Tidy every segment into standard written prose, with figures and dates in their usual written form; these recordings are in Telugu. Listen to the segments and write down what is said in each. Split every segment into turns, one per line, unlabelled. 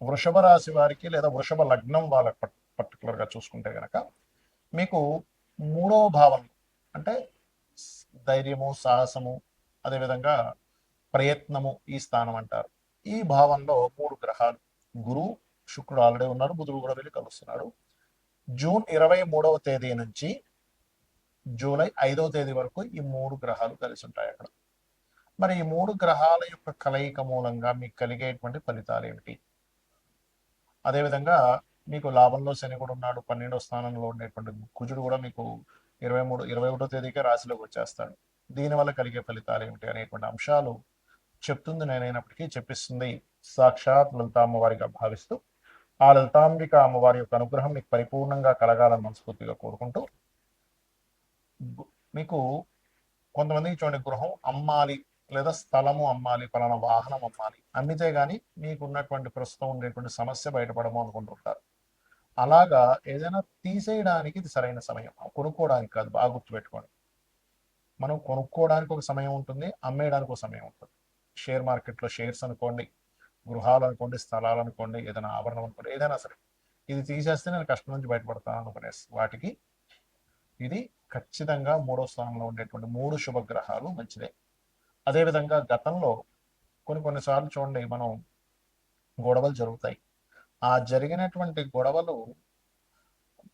వృషభ రాశి వారికి లేదా వృషభ లగ్నం వాళ్ళకి పర్టికులర్గా చూసుకుంటే కనుక మీకు మూడవ భావం అంటే ధైర్యము, సాహసము, అదేవిధంగా ప్రయత్నము ఈ స్థానం అంటారు. ఈ భావంలో మూడు గ్రహాలు, గురువు, శుక్రుడు ఆల్రెడీ ఉన్నారు, బుధుడు కూడా వెళ్ళి కలుస్తున్నాడు. జూన్ 23వ తేదీ నుంచి జూలై 5వ తేదీ వరకు ఈ మూడు గ్రహాలు కలిసి ఉంటాయి అక్కడ. మరి ఈ మూడు గ్రహాల యొక్క కలయిక మూలంగా మీకు కలిగేటువంటి ఫలితాలు ఏమిటి? అదేవిధంగా మీకు లాభంలో శని కూడా ఉన్నాడు, 12వ స్థానంలో ఉండేటువంటి కుజుడు కూడా మీకు 21వ తేదీకే రాశిలోకి వచ్చేస్తాడు. దీనివల్ల కలిగే ఫలితాలు ఏమిటి అనేటువంటి అంశాలు చెప్తుంది నేనైనప్పటికీ చెప్పిస్తుంది సాక్షాత్ లలిత అమ్మవారిగా భావిస్తూ, ఆ లలితాంబిక అమ్మవారి యొక్క అనుగ్రహం మీకు పరిపూర్ణంగా కలగాలని మనస్ఫూర్తిగా కోరుకుంటూ, మీకు కొంతమందికి చూడండి, గృహం అమ్మాలి లేదా స్థలము అమ్మాలి, పలానా వాహనం అమ్మాలి, అమ్మితే కానీ మీకు ఉన్నటువంటి ప్రస్తుతం ఉండేటువంటి సమస్య బయటపడము అనుకుంటుంటారు. అలాగా ఏదైనా తీసేయడానికి ఇది సరైన సమయం, కొనుక్కోవడానికి కాదు. బాగా గుర్తుపెట్టుకోండి, మనం కొనుక్కోవడానికి ఒక సమయం ఉంటుంది, అమ్మేయడానికి ఒక సమయం ఉంటుంది. షేర్ మార్కెట్లో షేర్స్ అనుకోండి, గృహాలు అనుకోండి, స్థలాలు అనుకోండి, ఏదైనా ఆభరణం అనుకోండి, ఏదైనా సరే ఇది తీసేస్తే నేను కష్టం నుంచి బయటపడతాను అనుకునే వాటికి ఇది ఖచ్చితంగా మూడో స్థానంలో ఉండేటువంటి మూడు శుభగ్రహాలు మంచిదే. అదేవిధంగా గతంలో కొన్నిసార్లు చూడండి, మనం గొడవలు జరుగుతాయి. ఆ జరిగినటువంటి గొడవలు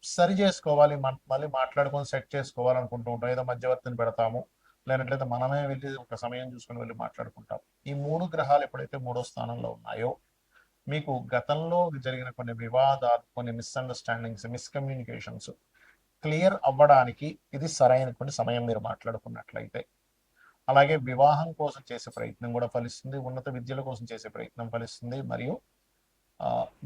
సరి చేసుకోవాలి, మళ్ళీ మాట్లాడుకొని సెట్ చేసుకోవాలనుకుంటూ ఉంటాం. ఏదో మధ్యవర్తిని పెడతాము, లేనట్లయితే మనమే వెళ్ళి ఒక సమయం చూసుకొని వెళ్ళి మాట్లాడుకుంటాం. ఈ మూడు గ్రహాలు ఎప్పుడైతే మూడో స్థానంలో ఉన్నాయో, మీకు గతంలో జరిగిన కొన్ని వివాదాలు, కొన్ని మిస్అండర్స్టాండింగ్స్, మిస్కమ్యూనికేషన్స్ క్లియర్ అవ్వడానికి ఇది సరైనటువంటి సమయం మీరు మాట్లాడుకున్నట్లయితే. అలాగే వివాహం కోసం చేసే ప్రయత్నం కూడా ఫలిస్తుంది, ఉన్నత విద్యల కోసం చేసే ప్రయత్నం ఫలిస్తుంది, మరియు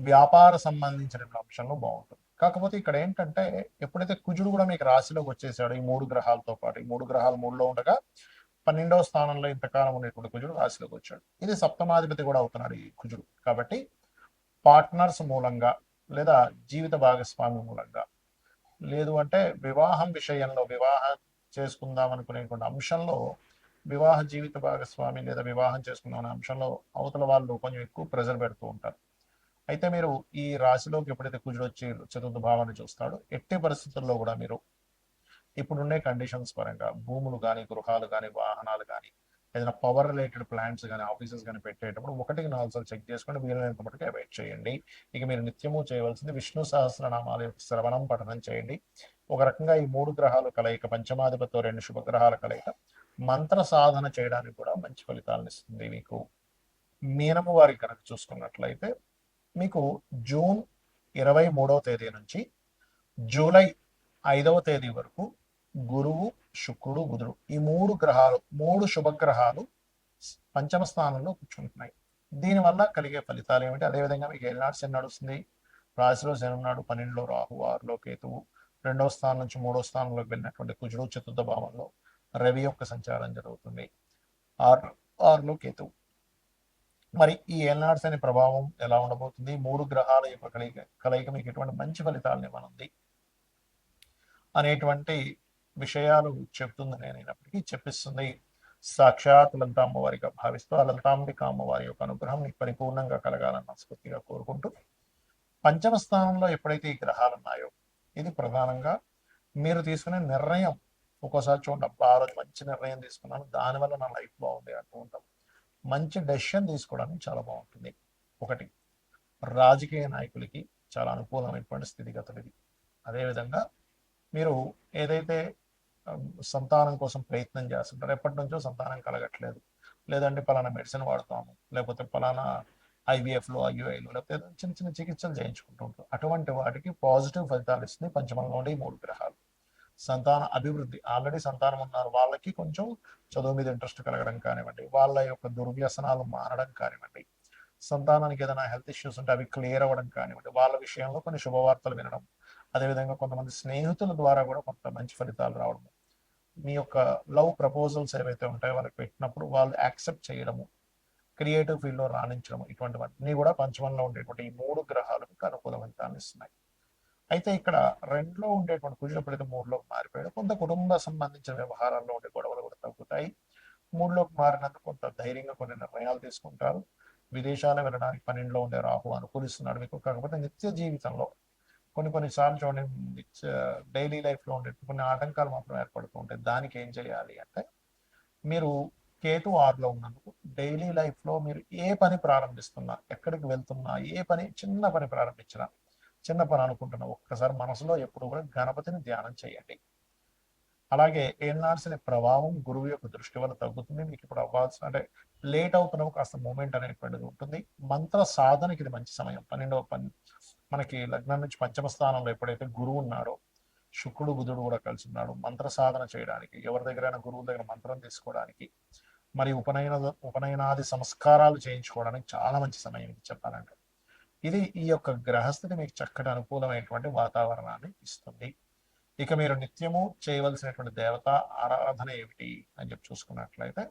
వ్యాపార సంబంధించిన అంశంలో బాగుంటుంది. కాకపోతే ఇక్కడ ఏంటంటే, ఎప్పుడైతే కుజుడు కూడా మీకు రాశిలోకి వచ్చేసాడు, ఈ మూడు గ్రహాలతో పాటు, ఈ మూడు గ్రహాలు మూడులో ఉండగా 12వ స్థానంలో ఇంతకాలం ఉండేటువంటి కుజుడు రాశిలోకి వచ్చాడు. ఇది సప్తమాధిపతి కూడా అవుతున్నాడు ఈ కుజుడు. కాబట్టి పార్ట్నర్స్ మూలంగా లేదా జీవిత భాగస్వామి మూలంగా, లేదు అంటే వివాహం విషయంలో, వివాహం చేసుకుందాం అనుకునేటువంటి అంశంలో, వివాహ జీవిత భాగస్వామి లేదా వివాహం చేసుకుందాం అనే అంశంలో అవతల వాళ్ళు కొంచెం ఎక్కువ ప్రెజర్ పెడుతూ ఉంటారు. అయితే మీరు ఈ రాశిలోకి ఎప్పుడైతే కుజుడు వచ్చి చతుర్థ భావాన్ని చూస్తాడో, ఎట్టి పరిస్థితుల్లో కూడా మీరు ఇప్పుడుండే కండిషన్స్ పరంగా భూములు కానీ, గృహాలు కానీ, వాహనాలు కానీ, ఏదైనా పవర్ రిలేటెడ్ ప్లాంట్స్ కానీ, ఆఫీసెస్ కానీ పెట్టేటప్పుడు 1-4 సార్లు చెక్ చేసుకొని వీలైనంత మటుకు అవాయిడ్ చేయండి. ఇక మీరు నిత్యము చేయవలసింది విష్ణు సహస్రనామాల యొక్క శ్రవణం, పఠనం చేయండి. ఒక రకంగా ఈ మూడు గ్రహాల కలయిక, పంచమాధిపతితో 2 శుభగ్రహాల కలయిక మంత్ర సాధన చేయడానికి కూడా మంచి ఫలితాలను ఇస్తుంది. మీకు మీనము వారికి కనుక చూసుకున్నట్లయితే, మీకు జూన్ 23వ తేదీ నుంచి జూలై 5వ తేదీ వరకు గురువు, శుక్రుడు, బుధుడు ఈ మూడు గ్రహాలు, మూడు శుభగ్రహాలు పంచమ స్థానంలో కూర్చుంటున్నాయి. దీనివల్ల కలిగే ఫలితాలు ఏమిటి? అదేవిధంగా మీకు ఏనాడు శని నడుస్తుంది, రాశిలో శని ఉన్నాడు, 12లో రాహు, 6లో కేతువు, 2వ స్థానం నుంచి 3వ స్థానంలోకి వెళ్ళినటువంటి కుజుడు చతుర్థ భావంలో, రవి యొక్క సంచారం జరుగుతుంది, 6లో కేతువు. మరి ఈ ఏనాడు శని ప్రభావం ఎలా ఉండబోతుంది? మూడు గ్రహాల యొక్క కలయిక మీకు ఎటువంటి మంచి ఫలితాలను ఇవ్వనుంది అనేటువంటి విషయాలు చెప్తుంది నేనైనప్పటికీ, చెప్పిస్తుంది సాక్షాత్ లలిత అమ్మవారిగా భావిస్తూ, ఆ లలితాంబిక అమ్మవారి యొక్క అనుగ్రహం మీకు పరిపూర్ణంగా కలగాలని మనస్ఫూర్తిగా కోరుకుంటూ, పంచమ స్థానంలో ఎప్పుడైతే ఈ గ్రహాలు ఉన్నాయో, ఇది ప్రధానంగా మీరు తీసుకునే నిర్ణయం. ఒక్కోసారి చూడండి, అబ్బా ఆ రోజు మంచి నిర్ణయం తీసుకున్నాను, దానివల్ల నా లైఫ్ బాగుంది అంటూ ఉంటాం. మంచి డెసిషన్ తీసుకోవడానికి చాలా బాగుంటుంది. ఒకటి, రాజకీయ నాయకులకి చాలా అనుకూలమైనటువంటి స్థితిగతులు ఇది. అదేవిధంగా మీరు ఏదైతే సంతానం కోసం ప్రయత్నం చేస్తుంటారు, ఎప్పటి నుంచో సంతానం కలగట్లేదు, లేదంటే పలానా మెడిసిన్ వాడతాము, లేకపోతే పలానా ఐవీఎఫ్లో, ఐయుఐలో, లేకపోతే చిన్న చిన్న చికిత్సలు చేయించుకుంటూ ఉంటారు, అటువంటి వాటికి పాజిటివ్ ఫలితాలు ఇస్తుంది పంచమంలో ఉండే ఈ మూడు గ్రహాలు. సంతాన అభివృద్ధి, ఆల్రెడీ సంతానం ఉన్నారు వాళ్ళకి కొంచెం చదువు మీద ఇంట్రెస్ట్ కలగడం కానివ్వండి, వాళ్ళ యొక్క దుర్వ్యసనాలు మారడం కానివ్వండి, సంతానానికి ఏదైనా హెల్త్ ఇష్యూస్ ఉంటే అవి క్లియర్ అవ్వడం కానివ్వండి, వాళ్ళ విషయంలో కొన్ని శుభవార్తలు వినడం, అదేవిధంగా కొంతమంది స్నేహితుల ద్వారా కూడా కొంత మంచి ఫలితాలు రావడం, మీ యొక్క లవ్ ప్రపోజల్స్ ఏవైతే ఉంటాయో వాళ్ళకి పెట్టినప్పుడు వాళ్ళు యాక్సెప్ట్ చేయడము, క్రియేటివ్ ఫీల్డ్లో రాణించడం, ఇటువంటివన్నీ కూడా పంచమంలో ఉండేటువంటి ఈ మూడు గ్రహాలు మీకు అనుకూల ఫలితాన్ని ఇస్తున్నాయి. అయితే ఇక్కడ 2లో ఉండేటువంటి కుజుడు ఎప్పుడైతే 3లోకి మారిపోయాడో, కొంత కుటుంబ సంబంధించిన వ్యవహారాల్లో ఉండే గొడవలు కూడా తగ్గుతాయి. 3లోకి మారినందుకు కొంత ధైర్యంగా కొన్ని నిర్ణయాలు తీసుకుంటారు. విదేశాలు వెళ్ళడానికి 12లో ఉండే రాహు అనుకూలిస్తున్నాడు మీకు. కాకపోతే నిత్య జీవితంలో కొన్నిసార్లు చూడండి, డైలీ లైఫ్లో ఉండే కొన్ని ఆటంకాలు మాత్రం ఏర్పడుతూ ఉంటాయి. దానికి ఏం చేయాలి అంటే, మీరు కేతు 6లో ఉన్నందుకు డైలీ లైఫ్లో మీరు ఏ పని ప్రారంభిస్తున్నా, ఎక్కడికి వెళ్తున్నా, ఏ పని చిన్న పని ప్రారంభించినా, చిన్న పని అనుకుంటున్నా, ఒక్కసారి మనసులో ఎప్పుడు కూడా గణపతిని ధ్యానం చేయండి. అలాగే ఏనాడ్సిన ప్రభావం గురువు యొక్క దృష్టి వల్ల తగ్గుతుంది. మీకు ఇప్పుడు అవ్వాల్సిన అంటే లేట్ అవుతున్నప్పుడు కాస్త మూమెంట్ అనేటువంటిది ఉంటుంది. మంత్ర సాధనకి ఇది మంచి సమయం. 12వ పని మనకి లగ్నం నుంచి పంచమ స్థానంలో ఎప్పుడైతే గురువు ఉన్నారో, శుక్రుడు బుధుడు కూడా కలిసి ఉన్నాడు. మంత్ర సాధన చేయడానికి, ఎవరి దగ్గరైనా గురువు దగ్గర మంత్రం తీసుకోవడానికి, మరి ఉపనయనాది సంస్కారాలు చేయించుకోవడానికి చాలా మంచి సమయం ఇది చెప్పాలంటే. ఇది ఈ యొక్క గ్రహస్థితి మీకు చక్కటి అనుకూలమైనటువంటి వాతావరణాన్ని ఇస్తుంది. ఇక మీరు నిత్యము చేయవలసినటువంటి దేవత ఆరాధన ఏమిటి అని చెప్పి చూసుకున్నట్లయితే,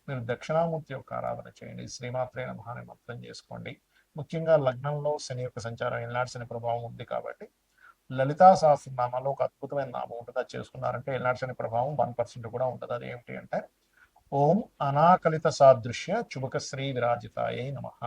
మీరు దక్షిణామూర్తి యొక్క ఆరాధన చేయండి. శ్రీమాత్రే నమః అని మంత్రం చేసుకోండి. ముఖ్యంగా లగ్నంలో శని యొక్క సంచారం, ఎల్నాటి శని ప్రభావం ఉంది కాబట్టి లలితా సహస్రనామాలో ఒక అద్భుతమైన నామం ఉంటుంది. అది చేసుకున్నారంటే ఎల్నాటి శని ప్రభావం 1% కూడా ఉంటుంది. అది ఏమిటి అంటే, ఓం అనాకలిత సాదృశ్య చుబక శ్రీ విరాజితాయై నమః.